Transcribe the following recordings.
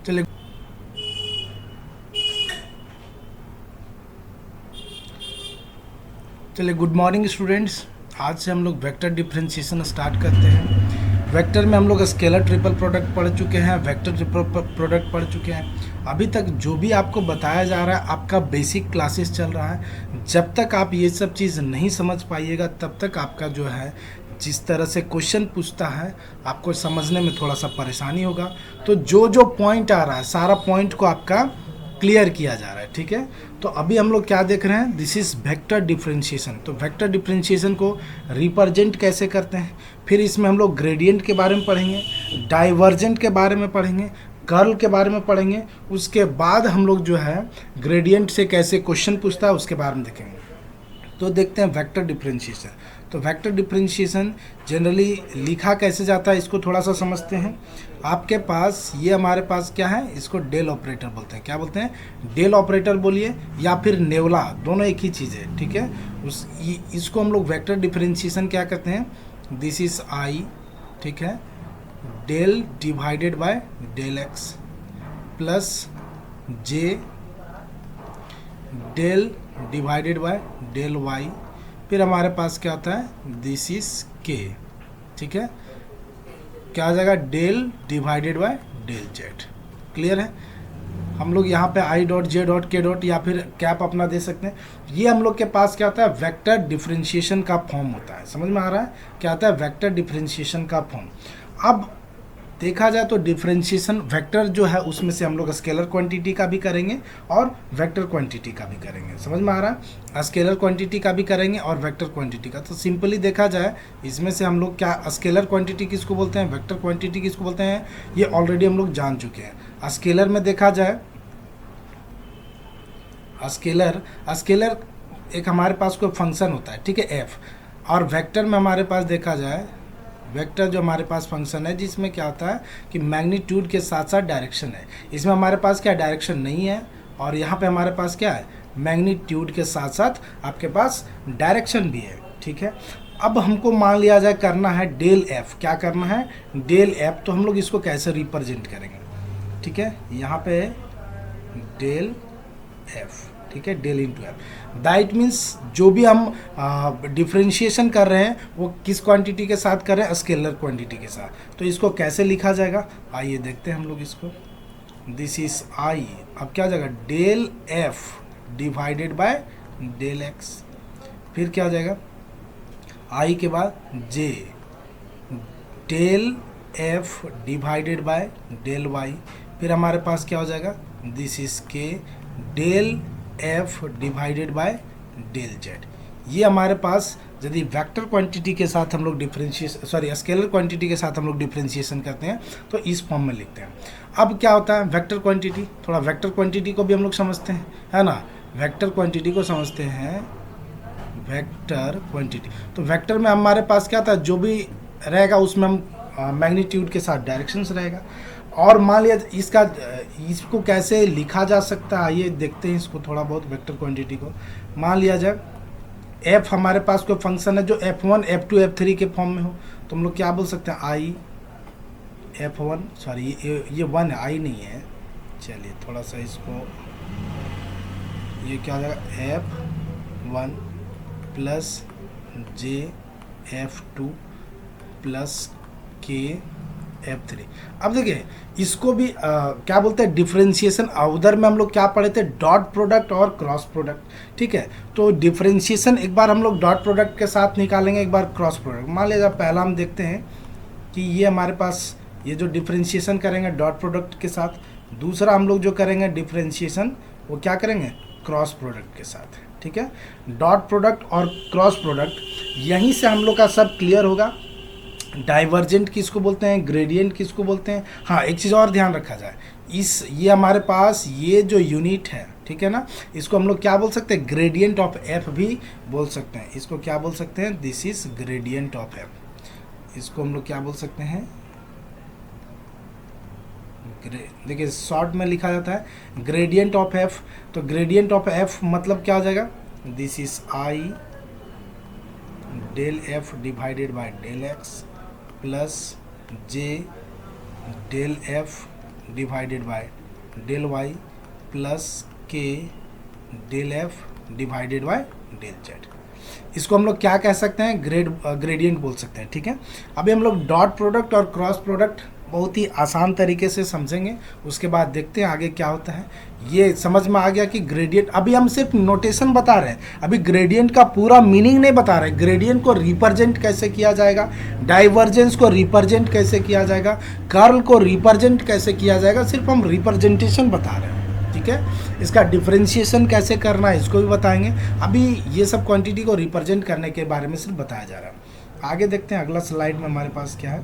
चलिए चलिए good morning students. आज से हम लोग वेक्टर डिफरेंशिएशन स्टार्ट करते हैं। वेक्टर में हम लोग स्केलर ट्रिपल प्रोडक्ट पढ़ चुके हैं, वेक्टर ट्रिपल प्रोडक्ट पढ़ चुके हैं। अभी तक जो भी आपको बताया जा रहा है आपका बेसिक क्लासेस चल रहा है। जब तक आप ये सब चीज़ नहीं समझ पाइएगा तब तक आपका जो है जिस तरह से क्वेश्चन पूछता है आपको समझने में थोड़ा सा परेशानी होगा। तो जो जो पॉइंट आ रहा है सारा पॉइंट को आपका क्लियर किया जा रहा है, ठीक है। तो अभी हम लोग क्या देख रहे हैं, दिस इज वेक्टर डिफरेंशिएशन। तो वेक्टर डिफरेंशिएशन को रिप्रेजेंट कैसे करते हैं, फिर इसमें हम लोग ग्रेडियंट के बारे में पढ़ेंगे, डाइवर्जेंट के बारे में पढ़ेंगे, कर्ल के बारे में पढ़ेंगे। उसके बाद हम लोग जो है ग्रेडियंट से कैसे क्वेश्चन पूछता है उसके बारे में देखेंगे। तो देखते हैं वेक्टर डिफरेंशिएशन। तो वेक्टर डिफरेंशिएशन जनरली लिखा कैसे जाता है इसको थोड़ा सा समझते हैं। आपके पास ये हमारे पास क्या है, इसको डेल ऑपरेटर बोलते हैं। क्या बोलते हैं? डेल ऑपरेटर बोलिए या फिर नेवला, दोनों एक ही चीज़ है, ठीक है। इसको हम लोग वेक्टर डिफरेंशिएशन क्या कहते हैं, दिस इज आई, ठीक है, del divided by del X plus J del divided by del Y. फिर हमारे पास क्या होता है, दिस इज के, ठीक है। क्या आ जाएगा, del divided by del Z. Clear है? हम लोग यहाँ पे I dot J dot K dot या फिर कैप अपना दे सकते हैं। ये हम लोग के पास क्या होता है, वेक्टर डिफरेंशिएशन का फॉर्म होता है। समझ में आ रहा है? क्या आता है, वेक्टर डिफरेंशिएशन का फॉर्म। अब देखा जाए तो डिफरेंशिएशन वेक्टर जो है उसमें से हम लोग स्केलर क्वांटिटी का भी करेंगे और वेक्टर क्वांटिटी का भी करेंगे। समझ में आ रहा है? स्केलर क्वांटिटी का भी करेंगे और वेक्टर क्वांटिटी का। तो सिंपली देखा जाए इसमें से हम लोग क्या स्केलर क्वांटिटी किसको बोलते हैं, वेक्टर क्वांटिटी किसको बोलते हैं, ये ऑलरेडी हम लोग जान चुके हैं। स्केलर में देखा जाए, स्केलर एक हमारे पास कोई फंक्शन होता है, ठीक है, एफ। और वेक्टर में हमारे पास देखा जाए, वेक्टर जो हमारे पास फंक्शन है जिसमें क्या होता है कि मैग्नीट्यूड के साथ साथ डायरेक्शन है। इसमें हमारे पास क्या डायरेक्शन नहीं है और यहाँ पे हमारे पास क्या है, मैग्नीट्यूड के साथ साथ आपके पास डायरेक्शन भी है, ठीक है। अब हमको मान लिया जाए करना है डेल एफ। क्या करना है, डेल एफ। तो हम लोग इसको कैसे रिप्रेजेंट करेंगे, ठीक है, यहाँ पे डेल एफ, ठीक है, del into F. That means जो भी हम डिफरेंशिएशन कर रहे हैं वो किस क्वांटिटी के साथ कर रहे हैं, स्केलर क्वांटिटी के साथ। तो इसको कैसे लिखा जाएगा, आइए देखते हैं हम लोग इसको। दिस इज आई, अब क्या हो जाएगा, del F divided by del X. फिर क्या हो जाएगा, आई के बाद J del F divided by del Y. फिर हमारे पास क्या हो जाएगा, this is K del F divided by del Z. ये हमारे पास यदि वेक्टर क्वांटिटी के साथ हम लोग स्केलर क्वांटिटी के साथ हम लोग डिफरेंशिएशन करते हैं तो इस फॉर्म में लिखते हैं। अब क्या होता है वेक्टर क्वांटिटी, थोड़ा वेक्टर क्वांटिटी को भी हम लोग समझते हैं, है ना। वेक्टर क्वांटिटी को समझते हैं, वेक्टर क्वांटिटी। तो वेक्टर में हमारे पास क्या था, जो भी रहेगा उसमें हम मैग्नीट्यूड के साथ डायरेक्शंस रहेगा। और मान लिया इसको कैसे लिखा जा सकता है, आइए देखते हैं इसको थोड़ा बहुत। वेक्टर क्वांटिटी को मान लिया जाए एफ हमारे पास कोई फंक्शन है जो f1 f2 f3 के फॉर्म में हो, तो हम लोग क्या बोल सकते हैं, आई f1, सॉरी ये 1 है, आई नहीं है। चलिए थोड़ा सा इसको, ये क्या हो जाएगा, f1 प्लस जे f2 प्लस के f3। अब देखिए इसको भी क्या बोलते हैं, डिफरेंशिएशन। उधर में हम लोग क्या पढ़े थे, डॉट प्रोडक्ट और क्रॉस प्रोडक्ट, ठीक है। तो डिफरेंशिएशन एक बार हम लोग डॉट प्रोडक्ट के साथ निकालेंगे, एक बार क्रॉस प्रोडक्ट। मान लीजिए पहला हम देखते हैं कि ये हमारे पास ये जो डिफरेंशिएशन करेंगे डॉट प्रोडक्ट के साथ, दूसरा हम लोग जो करेंगे डिफरेंशिएशन वो क्या करेंगे, क्रॉस प्रोडक्ट के साथ, ठीक है। डॉट प्रोडक्ट और क्रॉस प्रोडक्ट, यहीं से हम लोग का सब क्लियर होगा। डाइवर्जेंट किसको बोलते हैं, ग्रेडियंट किसको बोलते हैं। हाँ, एक चीज़ और ध्यान रखा जाए, ये हमारे पास ये जो यूनिट है, ठीक है ना, इसको हम लोग क्या बोल सकते हैं, ग्रेडियंट ऑफ एफ भी बोल सकते हैं। इसको क्या बोल सकते हैं, this is gradient of F. इसको हम लोग क्या बोल सकते हैं, देखिए शॉर्ट में लिखा जाता है ग्रेडियंट ऑफ एफ। तो ग्रेडियंट ऑफ एफ मतलब क्या हो जाएगा, this is I del F divided by del X plus J del F divided by del Y plus K del F divided by del Z. इसको हम लोग क्या कह सकते हैं, ग्रेडियंट बोल सकते हैं। ठीक है, अभी हम लोग डॉट प्रोडक्ट और क्रॉस प्रोडक्ट बहुत ही आसान तरीके से समझेंगे, उसके बाद देखते हैं आगे क्या होता है। ये समझ में आ गया कि ग्रेडियंट, अभी हम सिर्फ नोटेशन बता रहे हैं, अभी ग्रेडियंट का पूरा मीनिंग नहीं बता रहे। ग्रेडियंट को रिप्रेजेंट कैसे किया जाएगा, डाइवर्जेंस को रिप्रेजेंट कैसे किया जाएगा, कर्ल को रिप्रेजेंट कैसे किया जाएगा, सिर्फ हम रिप्रेजेंटेशन बता रहे हैं। ठीक है, इसका डिफरेंशिएशन कैसे करना है इसको भी बताएंगे। अभी ये सब क्वांटिटी को रिप्रेजेंट करने के बारे में सिर्फ बताया जा रहा है। आगे देखते हैं अगला स्लाइड में हमारे पास क्या है।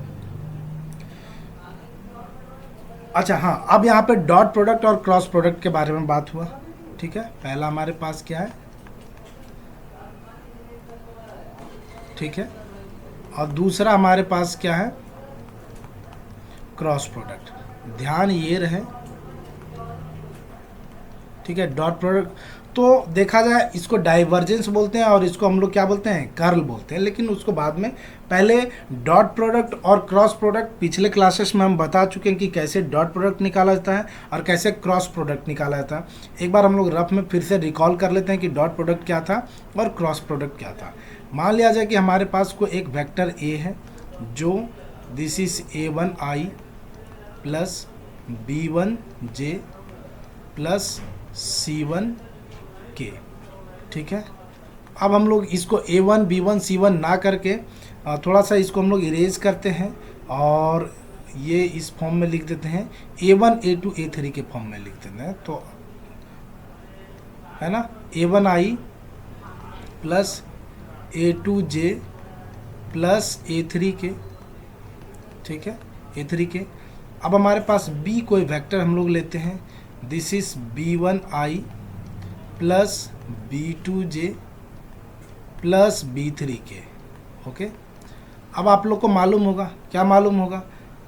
अच्छा हाँ, अब यहाँ पे डॉट प्रोडक्ट और क्रॉस प्रोडक्ट के बारे में बात हुआ। ठीक है, पहला हमारे पास क्या है, ठीक है, और दूसरा हमारे पास क्या है, क्रॉस प्रोडक्ट। ध्यान ये रहे, ठीक है, डॉट प्रोडक्ट तो देखा जाए इसको डाइवर्जेंस बोलते हैं और इसको हम लोग क्या बोलते हैं, कर्ल बोलते हैं, लेकिन उसको बाद में। पहले डॉट प्रोडक्ट और क्रॉस प्रोडक्ट पिछले क्लासेस में हम बता चुके हैं कि कैसे डॉट प्रोडक्ट निकाला जाता है और कैसे क्रॉस प्रोडक्ट निकाला जाता है। एक बार हम लोग रफ में फिर से रिकॉल कर लेते हैं कि डॉट प्रोडक्ट क्या था और क्रॉस प्रोडक्ट क्या था। मान लिया जाए कि हमारे पास कोई एक वेक्टर ए है जो this is a1i plus b1j plus c1k। ठीक है, अब हम लोग इसको a1 b1 c1 ना करके थोड़ा सा इसको हम लोग इरेज करते हैं और ये इस फॉर्म में लिख देते हैं, a1 a2 a3 के फॉर्म में लिख देते हैं, तो है ना, a1i plus a2j plus a3k। ठीक है, a3k। अब हमारे पास b कोई वेक्टर हम लोग लेते हैं, this is b1i plus b2j plus b3k। Okay, अब आप लोग को मालूम होगा, क्या मालूम होगा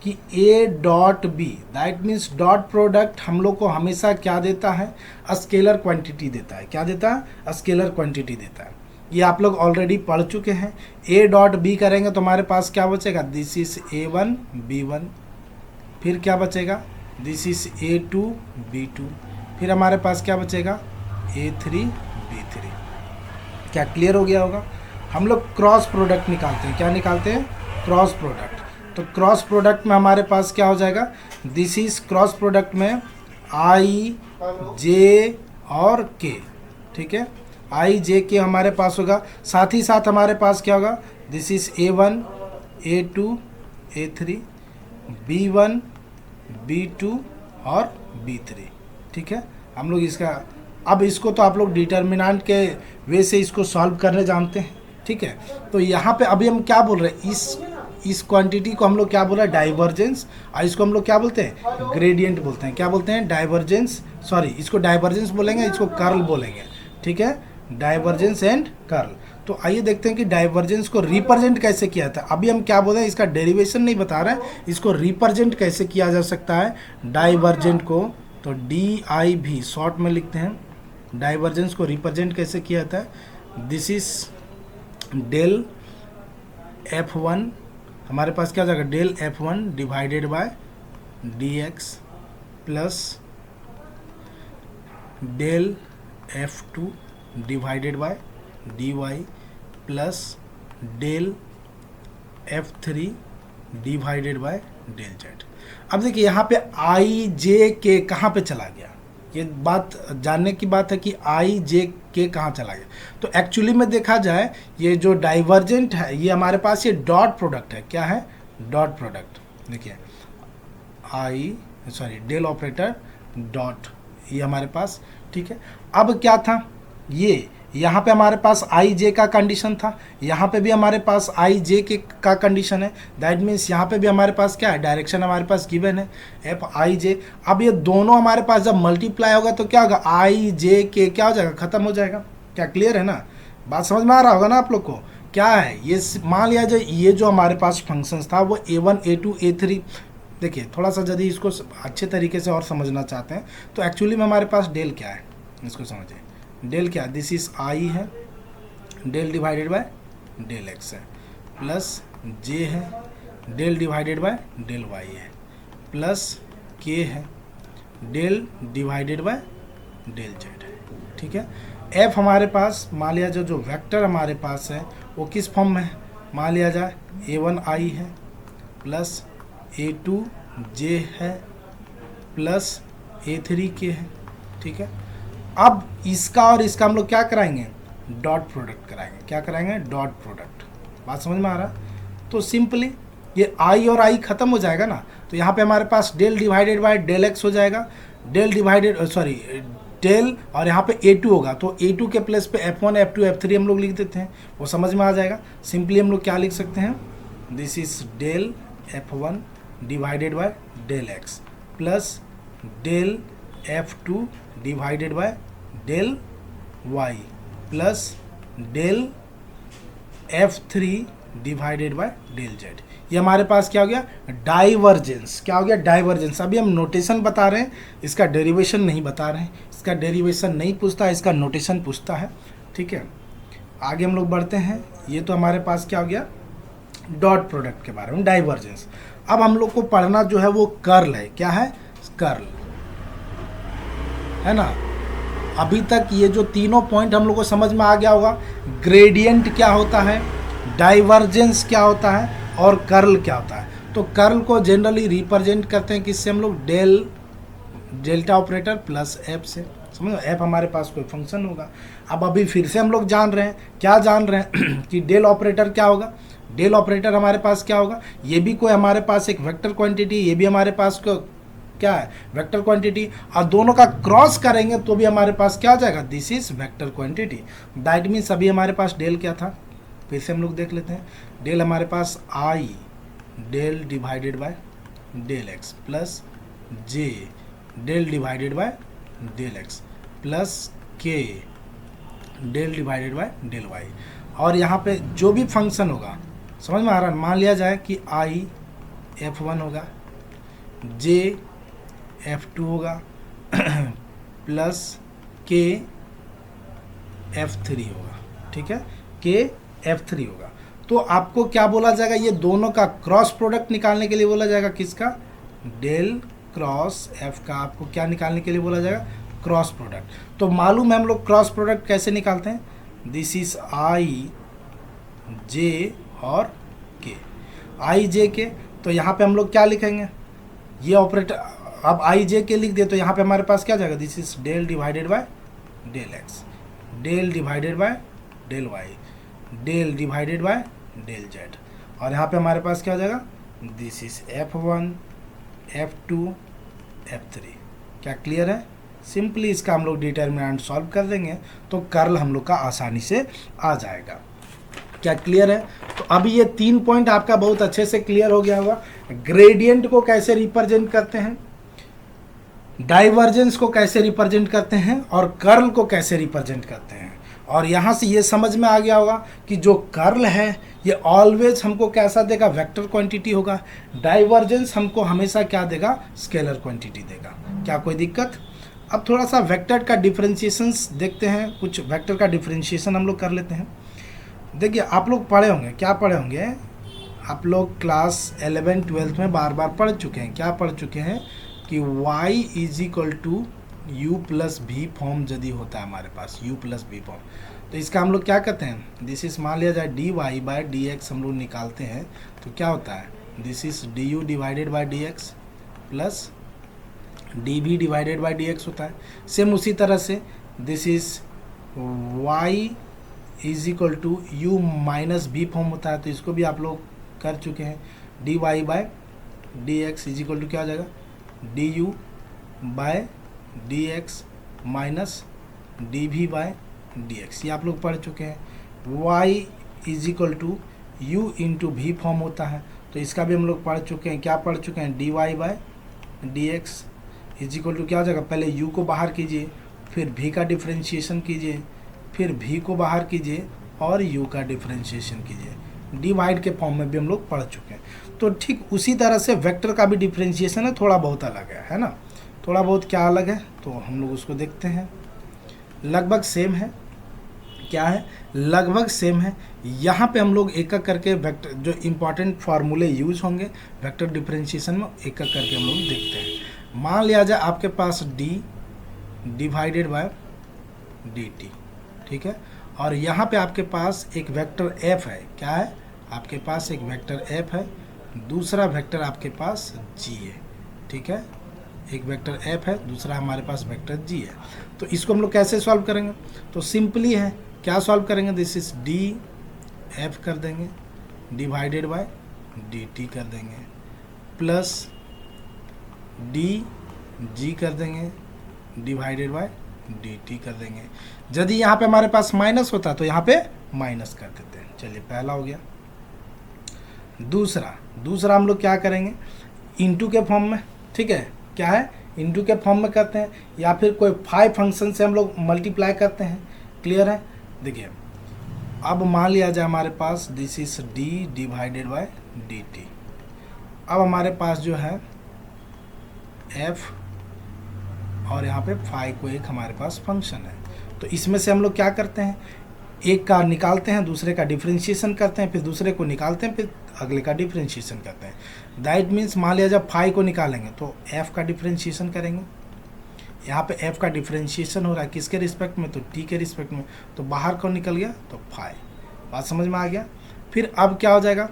कि a dot b that means dot product हम लोग को हमेशा क्या देता है, स्केलर क्वांटिटी देता है। क्या देता है, स्केलर क्वांटिटी देता है। ये आप लोग ऑलरेडी पढ़ चुके हैं। a डॉट b करेंगे तो हमारे पास क्या बचेगा, दिस इज a1 b1, फिर क्या बचेगा, दिस इज a2 b2, फिर हमारे पास क्या बचेगा, a3 b3। क्या क्लियर हो गया होगा। हम लोग क्रॉस प्रोडक्ट निकालते हैं, क्या निकालते हैं, क्रॉस प्रोडक्ट। तो क्रॉस प्रोडक्ट में हमारे पास क्या हो जाएगा, दिस इज क्रॉस प्रोडक्ट में i j और k। ठीक है, i j k हमारे पास होगा, साथ ही साथ हमारे पास क्या होगा, this is a1 a2 a3 b1 b2 और b3। ठीक है, हम लोग इसका, अब इसको तो आप लोग डिटर्मिनेंट के वे से इसको सॉल्व करने जानते हैं। ठीक है, तो यहाँ पे अभी हम क्या बोल रहे हैं, इस क्वांटिटी को हम लोग क्या बोल रहे हैं, डाइवर्जेंस, और इसको हम लोग क्या बोलते हैं, ग्रेडियंट बोलते हैं। क्या बोलते हैं, डाइवर्जेंस, सॉरी इसको डाइवर्जेंस बोलेंगे, इसको कर्ल बोलेंगे। ठीक है, डाइवर्जेंस एंड कर्ल। तो आइए देखते हैं कि डाइवर्जेंस को रिप्रेजेंट कैसे किया था। अभी हम क्या बोल रहे हैं, इसका डेरिवेशन नहीं बता रहे हैं, इसको रिप्रेजेंट कैसे किया जा सकता है डाइवर्जेंट को। तो DIV शॉर्ट में लिखते हैं, डाइवर्जेंस को रिप्रेजेंट कैसे किया जाता है, दिस इज डेल F1, हमारे पास क्या हो जाएगा, del F1 divided by dx plus del F2 divided by dy plus del F3 divided by del z। अब देखिए यहाँ पे i j k कहाँ पे चला गया, ये बात जानने की बात है कि i j k कहाँ चला गया। तो एक्चुअली में देखा जाए ये जो डाइवर्जेंट है ये हमारे पास ये डॉट प्रोडक्ट है। क्या है, डॉट प्रोडक्ट। देखिए डेल ऑपरेटर डॉट, ये हमारे पास। ठीक है, अब क्या था, ये यहाँ पे हमारे पास i j का कंडीशन था, यहाँ पे भी हमारे पास i j के का कंडीशन है। दैट मीन्स यहाँ पे भी हमारे पास क्या है, डायरेक्शन हमारे पास गिवन है f i j। अब ये दोनों हमारे पास जब मल्टीप्लाई होगा तो क्या होगा, i j k क्या हो जाएगा, खत्म हो जाएगा। क्या क्लियर है ना, बात समझ में आ रहा होगा ना आप लोग को। क्या है ये, मान लिया जाए ये जो हमारे पास फंक्शंस था वो a1 a2 a3। देखिए थोड़ा सा यदि इसको अच्छे तरीके से और समझना चाहते हैं तो एक्चुअली में हमारे पास डेल क्या है, इसको समझिए। डेल क्या, दिस इज i है, del divided by del x है, प्लस j है, del divided by del y है, प्लस k है, del divided by del Z है, ठीक है। एफ हमारे पास मान लिया जो वेक्टर हमारे पास है वो किस फॉर्म में है, मान लिया जाए A1i है प्लस A2j है प्लस A3k है, ठीक है। अब इसका और इसका हम लोग क्या कराएंगे, डॉट प्रोडक्ट कराएंगे। क्या कराएंगे, डॉट प्रोडक्ट। बात समझ में आ रहा है। तो सिंपली ये i और i खत्म हो जाएगा ना, तो यहाँ पे हमारे पास del divided by del x हो जाएगा, डेल डिवाइडेड सॉरी डेल और यहाँ पे A2 होगा, तो A2 के प्लेस पे F1 F2 F3 हम लोग लिख देते हैं, वो समझ में आ जाएगा। सिंपली हम लोग क्या लिख सकते हैं, this is del F1 divided by del x plus del F2 divided by del y plus del F3 divided by del z। ये हमारे पास क्या हो गया, डाइवर्जेंस। क्या हो गया, डाइवर्जेंस। अभी हम नोटेशन बता रहे हैं, इसका डेरिवेशन नहीं बता रहे हैं। इसका डेरिवेशन नहीं पूछता है, इसका नोटेशन पूछता है, ठीक है। आगे हम लोग बढ़ते हैं। ये तो हमारे पास क्या हो गया, डॉट प्रोडक्ट के बारे में, डाइवर्जेंस। अब हम लोग को पढ़ना जो है वो कर्ल है। क्या है, कर्ल है ना। अभी तक ये जो तीनों पॉइंट हम लोग को समझ में आ गया होगा, ग्रेडियंट क्या होता है, डाइवर्जेंस क्या होता है और कर्ल क्या होता है। तो कर्ल को जनरली रिप्रेजेंट करते हैं किससे हम लोग, डेल्टा ऑपरेटर प्लस एफ से। समझो, एफ हमारे पास कोई फंक्शन होगा। अब अभी फिर से हम लोग जान रहे हैं, क्या जान रहे हैं कि डेल ऑपरेटर क्या होगा। डेल ऑपरेटर हमारे पास क्या होगा, ये भी कोई हमारे पास एक वेक्टर क्वांटिटी, ये भी हमारे पास को क्या है, वेक्टर क्वांटिटी, और दोनों का क्रॉस करेंगे तो भी हमारे पास क्या हो जाएगा, this is vector quantity. That means अभी हमारे पास डेल क्या था, फिर से हम लोग देख लेते हैं। डेल हमारे पास I del divided by del X plus J del divided by del X plus K del divided by del Y. और यहाँ पे जो भी फंक्शन होगा, समझ में आ रहा है, मान लिया जाए कि आई F1 होगा, जे F2 होगा प्लस के F3 होगा, ठीक है, के F3 होगा। तो आपको क्या बोला जाएगा, ये दोनों का क्रॉस प्रोडक्ट निकालने के लिए बोला जाएगा, किसका, डेल क्रॉस एफ का आपको क्या निकालने के लिए बोला जाएगा, क्रॉस प्रोडक्ट। तो मालूम है हम लोग क्रॉस प्रोडक्ट कैसे निकालते हैं, दिस इज आई जे और के, आई जे के। तो यहाँ पे हम लोग क्या लिखेंगे, ये ऑपरेटर, अब आई जे के लिख दे तो यहाँ पे हमारे पास क्या जाएगा, this is del divided by del X, del divided by del Y, del divided by del Z. और यहाँ पे हमारे पास क्या हो जाएगा, this is F1 F2 F3। क्या क्लियर है। सिंपली इसका हम लोग डिटर्मिनेंट सॉल्व कर देंगे तो कर्ल हम लोग का आसानी से आ जाएगा। क्या क्लियर है। तो अभी ये 3 पॉइंट आपका बहुत अच्छे से क्लियर हो गया होगा। ग्रेडियंट को कैसे रिप्रेजेंट करते हैं, डाइवर्जेंस को कैसे रिप्रेजेंट करते हैं और कर्ल को कैसे रिप्रेजेंट करते हैं। और यहाँ से ये समझ में आ गया होगा कि जो कर्ल है ये ऑलवेज हमको कैसा देगा, वेक्टर क्वांटिटी होगा। डाइवर्जेंस हमको हमेशा क्या देगा, स्केलर क्वांटिटी देगा। क्या कोई दिक्कत। अब थोड़ा सा वेक्टर का डिफरेंशिएशंस देखते हैं, कुछ वेक्टर का डिफरेंशिएशन हम लोग कर लेते हैं। देखिए आप लोग पढ़े होंगे, क्या पढ़े होंगे, आप लोग क्लास 11 12 में बार बार पढ़ चुके हैं। क्या पढ़ चुके हैं कि y is equal to u plus v form यदि होता है हमारे पास, u प्लस भी फॉर्म, तो इसका हम लोग क्या कहते हैं, दिस इज मान लिया जाए dy बाय dx हम लोग निकालते हैं तो क्या होता है, this is du divided by dx plus dv divided by dx होता है। सेम उसी तरह से this is y is equal to u minus v form होता है, तो इसको भी आप लोग कर चुके हैं। dy by dx is equal to क्या हो जाएगा, du by dx minus dv by dx, ये आप लोग पढ़ चुके हैं। y is equal to u into v form होता है, तो इसका भी हम लोग पढ़ चुके हैं। क्या पढ़ चुके हैं, dy by dx is equal to क्या हो जाएगा, पहले u को बाहर कीजिए, फिर v का डिफ्रेंशिएशन कीजिए, फिर v को बाहर कीजिए और u का डिफ्रेंशिएशन कीजिए। डिवाइड के फॉर्म में भी हम लोग पढ़ चुके हैं। तो ठीक उसी तरह से वेक्टर का भी डिफ्रेंशिएशन है, थोड़ा बहुत अलग है ना, थोड़ा बहुत क्या अलग है, तो हम लोग उसको देखते हैं। लगभग सेम है, क्या है, लगभग सेम है। यहाँ पे हम लोग एक एक करके वेक्टर जो इम्पोर्टेंट फार्मूले यूज होंगे वेक्टर डिफरेंशिएशन में, एक एक करके हम लोग देखते हैं। मान लिया जाए आपके पास d डिवाइडेड बाय dt, ठीक है, और यहाँ पे आपके पास एक वेक्टर f है, क्या है, आपके पास एक वेक्टर f है, दूसरा वेक्टर आपके पास g है, ठीक है, एक वेक्टर f है, दूसरा हमारे पास वेक्टर g है। तो इसको हम लोग कैसे सॉल्व करेंगे, तो सिंपली है, क्या सॉल्व करेंगे, दिस इज d f कर देंगे डिवाइडेड बाय dt कर देंगे, प्लस d g कर देंगे डिवाइडेड बाय dt कर देंगे। यदि यहाँ पे हमारे पास माइनस होता तो यहाँ पे माइनस कर देते हैं। चलिए पहला हो गया। दूसरा हम लोग क्या करेंगे, इनटू के फॉर्म में, ठीक है, क्या है, इनटू के फॉर्म में करते हैं, या फिर कोई 5 फंक्शन से हम लोग मल्टीप्लाई करते हैं। क्लियर है। देखिए अब मान लिया जाए हमारे पास this is d divided by dt। अब हमारे पास जो है f और यहाँ पे फाइव को एक हमारे पास फंक्शन है, तो इसमें से हम लोग क्या करते हैं, एक का निकालते हैं, दूसरे का डिफरेंशिएशन करते हैं, फिर दूसरे को निकालते हैं, फिर अगले का डिफरेंशिएशन करते हैं। दैट मीन्स मान लिया जब फाइव को निकालेंगे तो f का डिफरेंशिएशन करेंगे, यहाँ पे f का डिफरेंशिएशन हो रहा है किसके रिस्पेक्ट में, तो t के रिस्पेक्ट में, तो बाहर कौन निकल गया, तो फाइव। बात समझ में आ गया। फिर अब क्या हो जाएगा,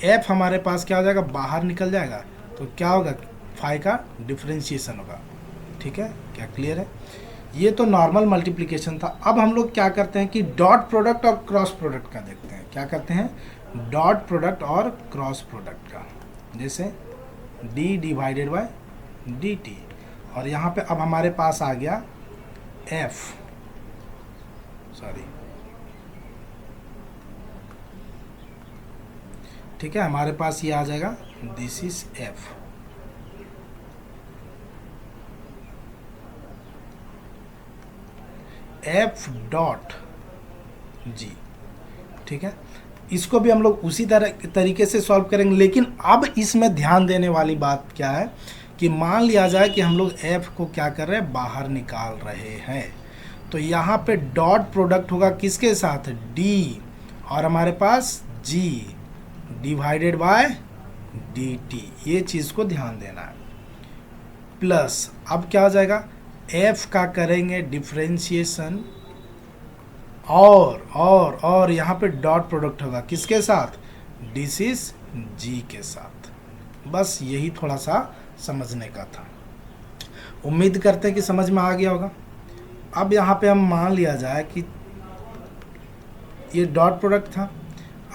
f हमारे पास क्या हो जाएगा, बाहर निकल जाएगा, तो क्या होगा, फाइव का डिफरेंशिएशन होगा, ठीक है, क्या क्लियर है। ये तो नॉर्मल मल्टीप्लिकेशन था। अब हम लोग क्या करते हैं कि डॉट प्रोडक्ट और क्रॉस प्रोडक्ट का देखते हैं। क्या करते हैं, डॉट प्रोडक्ट और क्रॉस प्रोडक्ट का, जैसे d डिवाइडेड बाय dt, और यहाँ पे अब हमारे पास आ गया f, सॉरी, ठीक है, हमारे पास ये आ जाएगा this is f, f dot g, ठीक है। इसको भी हम लोग उसी तरीके से सॉल्व करेंगे, लेकिन अब इसमें ध्यान देने वाली बात क्या है कि मान लिया जाए कि हम लोग f को क्या कर रहे हैं, बाहर निकाल रहे हैं, तो यहाँ पे डॉट प्रोडक्ट होगा किसके साथ, d, और हमारे पास g डिवाइडेड बाय dt, ये चीज़ को ध्यान देना है। प्लस अब क्या हो जाएगा, f का करेंगे डिफरेंशिएशन, और यहाँ पे डॉट प्रोडक्ट होगा किसके साथ, दिस इज g के साथ। बस यही थोड़ा सा समझने का था, उम्मीद करते हैं कि समझ में आ गया होगा। अब यहाँ पे हम मान लिया जाए कि ये डॉट प्रोडक्ट था,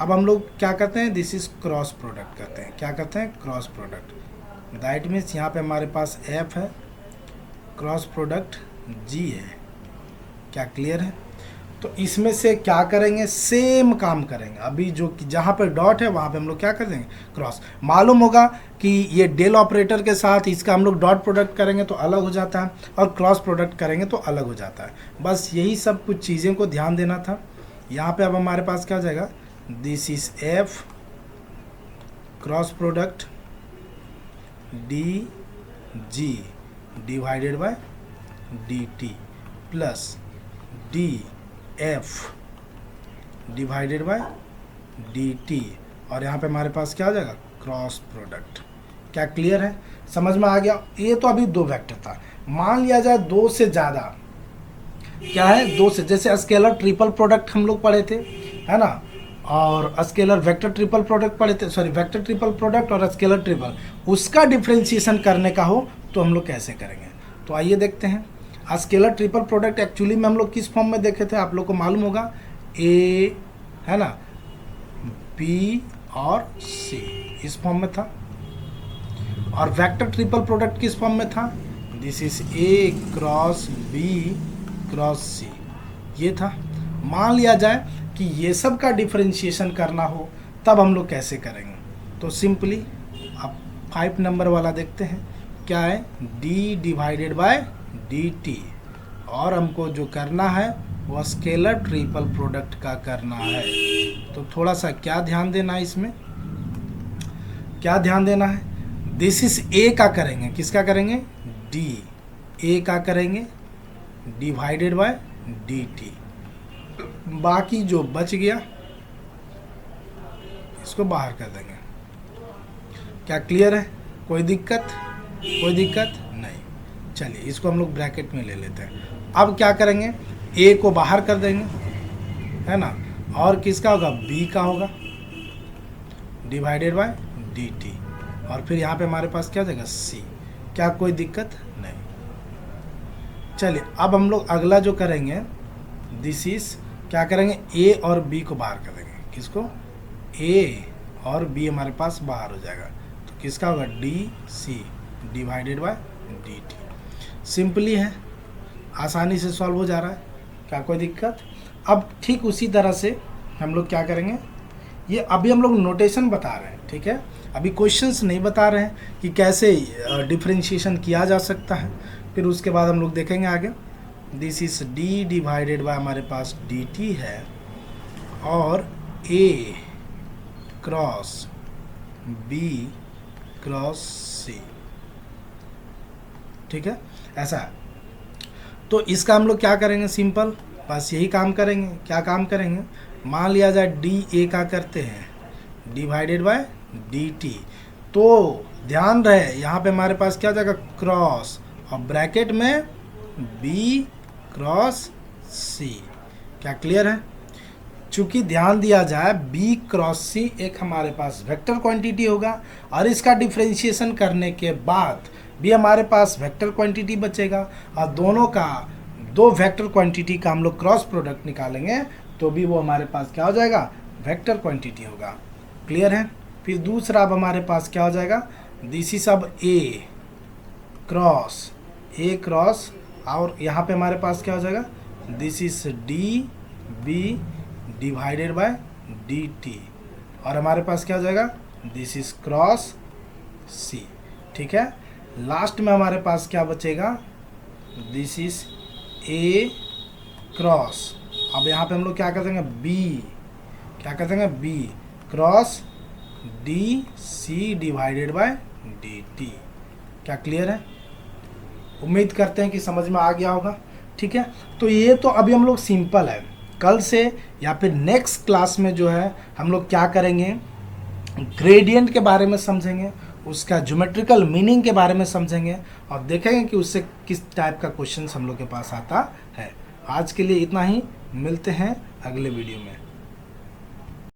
अब हम लोग क्या करते हैं, दिस इज क्रॉस प्रोडक्ट करते हैं। क्या करते हैं, क्रॉस प्रोडक्ट। दैट मीन्स यहाँ पे हमारे पास f है, क्रॉस प्रोडक्ट g है। क्या क्लियर है। तो इसमें से क्या करेंगे, सेम काम करेंगे। अभी जो कि जहाँ पे डॉट है वहाँ पे हम लोग क्या कर देंगे, क्रॉस। मालूम होगा कि ये डेल ऑपरेटर के साथ इसका हम लोग डॉट प्रोडक्ट करेंगे तो अलग हो जाता है, और क्रॉस प्रोडक्ट करेंगे तो अलग हो जाता है। बस यही सब कुछ चीज़ें को ध्यान देना था। यहाँ पे अब हमारे पास क्या हो जाएगा, this is f cross product D G divided by dt plus D F divided by dt, और यहाँ पे हमारे पास क्या हो जाएगा, क्रॉस प्रोडक्ट। क्या क्लियर है, समझ में आ गया। ये तो अभी दो वेक्टर था। मान लिया जाए दो से ज़्यादा, क्या है, दो से, जैसे स्केलर ट्रिपल प्रोडक्ट हम लोग पढ़े थे, है ना, और स्केलर वेक्टर ट्रिपल प्रोडक्ट पढ़े थे, सॉरी वेक्टर ट्रिपल प्रोडक्ट और स्केलर ट्रिपल, उसका डिफ्रेंशिएशन करने का हो तो हम लोग कैसे करेंगे। तो आइए देखते हैं। स्केलर ट्रिपल प्रोडक्ट एक्चुअली में हम लोग किस फॉर्म में देखे थे, आप लोग को मालूम होगा, ए है ना, बी और सी इस फॉर्म में था, और वेक्टर ट्रिपल प्रोडक्ट किस फॉर्म में था, this is A cross B cross C, ये था। मान लिया जाए कि ये सब का डिफरेंशिएशन करना हो तब हम लोग कैसे करेंगे, तो सिंपली अब 5 नंबर वाला देखते हैं। क्या है, d डिवाइडेड बाय dt, और हमको जो करना है वो स्केलर ट्रिपल प्रोडक्ट का करना है। तो थोड़ा सा क्या ध्यान देना है इसमें, क्या ध्यान देना है, दिस इज a का करेंगे, किसका करेंगे, d, a का करेंगे डिवाइडेड बाय dt, बाकी जो बच गया इसको बाहर कर देंगे। क्या क्लियर है, कोई दिक्कत, कोई दिक्कत नहीं। चलिए इसको हम लोग ब्रैकेट में ले लेते हैं। अब क्या करेंगे, ए को बाहर कर देंगे, है ना, और किसका होगा, बी का होगा, डिवाइडेड बाय डी टी, और फिर यहाँ पे हमारे पास क्या हो जाएगा, सी। क्या कोई दिक्कत नहीं। चलिए अब हम लोग अगला जो करेंगे, दिस इज क्या करेंगे, ए और बी को बाहर कर देंगे। किसको, ए और बी हमारे पास बाहर हो जाएगा, तो किसका होगा, D C divided by D T. Simply है, आसानी से सॉल्व हो जा रहा है, क्या कोई दिक्कत। अब ठीक उसी तरह से हम लोग क्या करेंगे, ये अभी हम लोग नोटेशन बता रहे हैं, ठीक है, अभी क्वेश्चंस नहीं बता रहे हैं कि कैसे डिफरेंशिएशन किया जा सकता है। फिर उसके बाद हम लोग देखेंगे आगे। This is D divided by हमारे पास डी टी है, और ए क्रॉस बी क्रॉस सी, ठीक है, ऐसा है। तो इसका हम लोग क्या करेंगे, सिंपल बस यही काम करेंगे। क्या काम करेंगे, मान लिया जाए डी ए का करते हैं डिवाइडेड बाय डी टी, तो ध्यान रहे यहाँ पे हमारे पास क्या हो जाएगा, क्रॉस, और ब्रैकेट में बी क्रॉस सी। क्या क्लियर है। चूंकि ध्यान दिया जाए बी क्रॉस सी एक हमारे पास वेक्टर क्वांटिटी होगा, और इसका डिफरेंशिएशन करने के बाद भी हमारे पास वेक्टर क्वांटिटी बचेगा, और दोनों का दो वेक्टर क्वांटिटी का हम लोग क्रॉस प्रोडक्ट निकालेंगे तो भी वो हमारे पास क्या हो जाएगा, वेक्टर क्वांटिटी होगा। क्लियर है। फिर दूसरा अब हमारे पास क्या हो जाएगा, दिस इज अब ए क्रॉस, और यहाँ पे हमारे पास क्या हो जाएगा, this is D B divided by D T, और हमारे पास क्या हो जाएगा, दिस इज क्रॉस सी। ठीक है, लास्ट में हमारे पास क्या बचेगा, दिस इज ए क्रॉस, अब यहाँ पे हम लोग क्या कर देंगे, B cross D C divided by D T. क्या क्लियर है। उम्मीद करते हैं कि समझ में आ गया होगा। ठीक है, तो ये तो अभी हम लोग सिंपल है। कल से या फिर नेक्स्ट क्लास में जो है हम लोग क्या करेंगे, ग्रेडियंट के बारे में समझेंगे, उसका ज्योमेट्रिकल मीनिंग के बारे में समझेंगे, और देखेंगे कि उससे किस टाइप का क्वेश्चन हम लोग के पास आता है। आज के लिए इतना ही, मिलते हैं अगले वीडियो में।